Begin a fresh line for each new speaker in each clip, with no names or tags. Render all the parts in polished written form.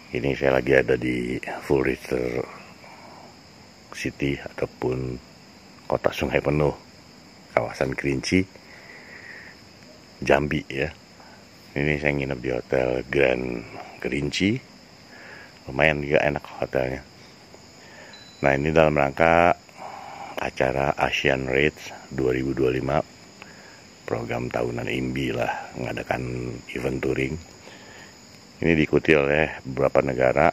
Ini saya lagi ada di Full River City ataupun kota Sungai Penuh, kawasan Kerinci, Jambi ya. Ini saya nginep di Hotel Grand Kerinci. Lumayan juga enak hotelnya. Nah, ini dalam rangka acara Asian Race 2025, program tahunan IMBI lah, mengadakan event touring. Ini diikuti oleh beberapa negara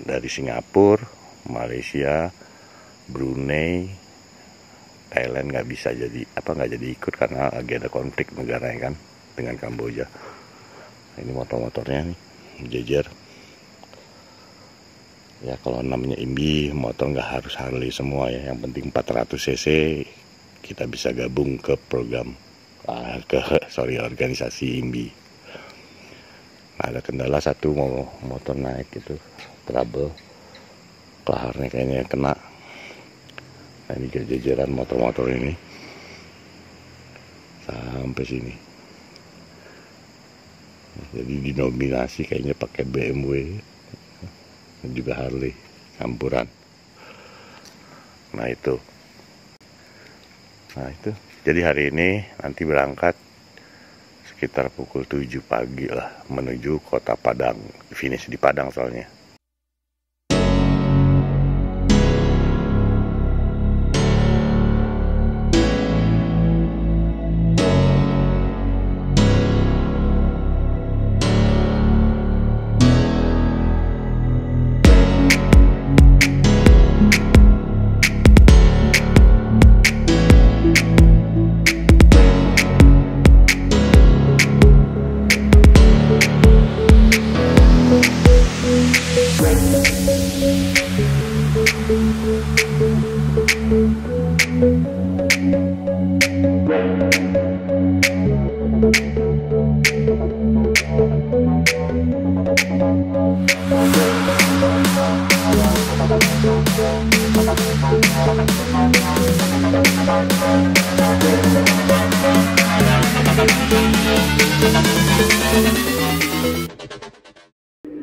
dari Singapura, Malaysia, Brunei, Thailand nggak jadi ikut karena lagi ada konflik negaranya kan dengan Kamboja. Ini motor-motornya nih jejer. Ya kalau namanya IMBI, motor nggak harus Harley semua ya. Yang penting 400 cc kita bisa gabung ke program organisasi IMBI. Nah, ada kendala satu, mau motor naik itu trouble, kelaharnya kayaknya kena. Nah, ini jajaran motor-motor ini sampai sini. Jadi dinominasi kayaknya pakai BMW dan juga Harley campuran. Nah itu. Jadi hari ini nanti berangkat sekitar pukul 7 pagi lah menuju kota Padang. Finish di Padang soalnya.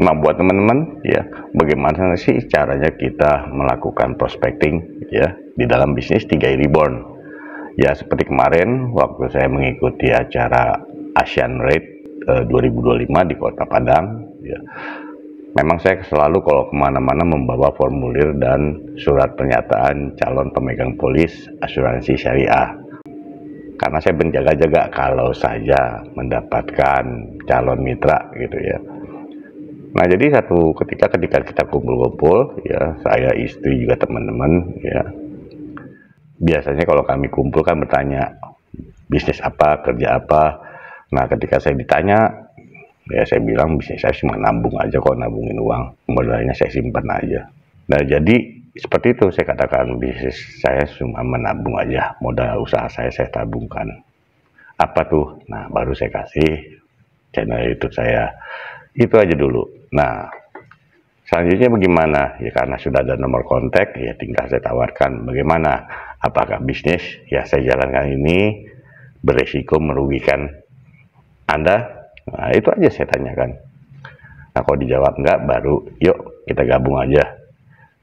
Nah, buat teman-teman ya, bagaimana sih caranya kita melakukan prospecting ya di dalam bisnis 3i Reborn? Ya, seperti kemarin waktu saya mengikuti acara Asian Race 2025 di Kota Padang ya. Memang saya selalu kalau kemana-mana membawa formulir dan surat pernyataan calon pemegang polis asuransi syariah. Karena saya menjaga-jaga kalau saja mendapatkan calon mitra gitu ya. Nah, jadi ketika kita kumpul-kumpul ya, saya, istri, juga teman-teman ya, biasanya kalau kami kumpul kan bertanya bisnis apa, kerja apa. Nah, ketika saya ditanya ya, saya bilang bisnis saya cuma nabung aja kok, nabungin uang, modalnya saya simpan aja. Nah, jadi seperti itu saya katakan, bisnis saya cuma menabung aja, modal usaha saya tabungkan. Apa tuh? Nah, baru saya kasih channel YouTube saya. Itu aja dulu. Nah, selanjutnya bagaimana? Ya karena sudah ada nomor kontak, ya tinggal saya tawarkan bagaimana. Apakah bisnis ya saya jalankan ini beresiko merugikan Anda? Nah, itu aja saya tanyakan. Nah, kalau dijawab enggak, baru yuk kita gabung aja.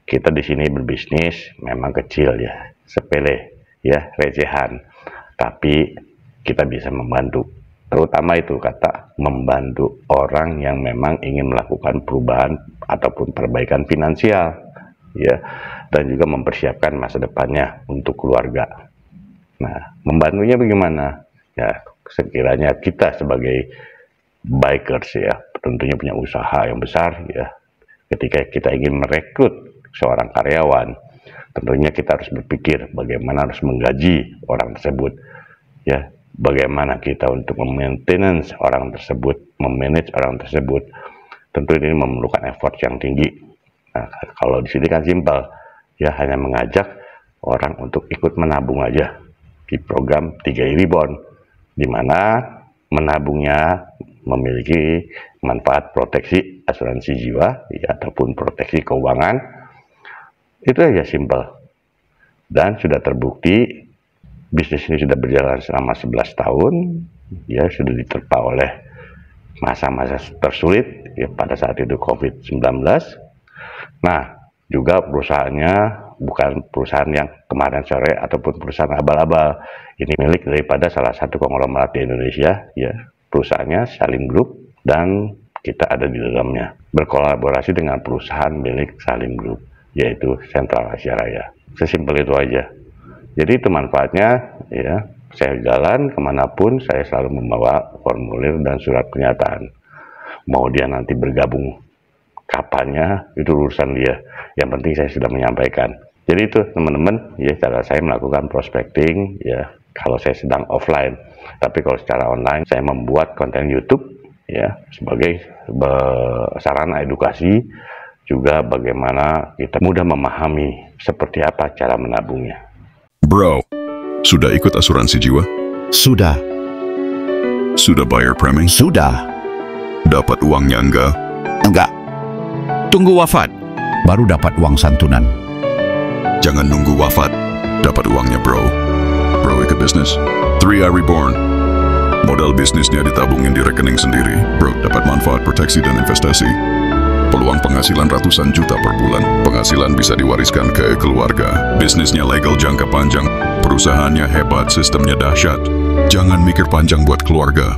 Kita di sini berbisnis memang kecil ya, sepele ya, recehan. Tapi kita bisa membantu. Terutama itu kata membantu orang yang memang ingin melakukan perubahan ataupun perbaikan finansial ya, dan juga mempersiapkan masa depannya untuk keluarga. Nah, membantunya bagaimana? Ya, sekiranya kita sebagai bikers ya, tentunya punya usaha yang besar ya. Ketika kita ingin merekrut seorang karyawan, tentunya kita harus berpikir bagaimana harus menggaji orang tersebut ya. Bagaimana kita untuk memaintenance orang tersebut, memanage orang tersebut, tentu ini memerlukan effort yang tinggi. Nah, kalau di sini kan simpel, ya hanya mengajak orang untuk ikut menabung aja di program 3i Reborn, di mana menabungnya memiliki manfaat proteksi asuransi jiwa, ya, ataupun proteksi keuangan. Itu aja simpel, dan sudah terbukti. Bisnis ini sudah berjalan selama 11 tahun, ya sudah diterpa oleh masa-masa tersulit, ya pada saat itu COVID-19. Nah, juga perusahaannya bukan perusahaan yang kemarin sore ataupun perusahaan abal-abal. Ini milik daripada salah satu konglomerat di Indonesia, ya. Perusahaannya Salim Group dan kita ada di dalamnya. Berkolaborasi dengan perusahaan milik Salim Group, yaitu Sentral Asia Raya. Sesimpel itu aja. Jadi itu manfaatnya, ya. Saya jalan kemanapun, saya selalu membawa formulir dan surat pernyataan. Mau dia nanti bergabung kapannya, itu urusan dia. Yang penting saya sudah menyampaikan. Jadi itu teman-teman, ya cara saya melakukan prospecting, ya kalau saya sedang offline. Tapi kalau secara online, saya membuat konten YouTube, ya sebagai sarana edukasi, juga bagaimana kita mudah memahami seperti apa cara menabungnya.
Bro, sudah ikut asuransi jiwa?
Sudah.
Sudah bayar premi?
Sudah.
Dapat uangnya enggak?
Enggak. Tunggu wafat, baru dapat uang santunan.
Jangan nunggu wafat, dapat uangnya bro. Bro ikut bisnis. 3i Reborn. Modal bisnisnya ditabungin di rekening sendiri. Bro dapat manfaat proteksi dan investasi. Peluang penghasilan ratusan juta per bulan. Penghasilan bisa diwariskan ke keluarga. Bisnisnya legal jangka panjang. Perusahaannya hebat, sistemnya dahsyat. Jangan mikir panjang buat keluarga.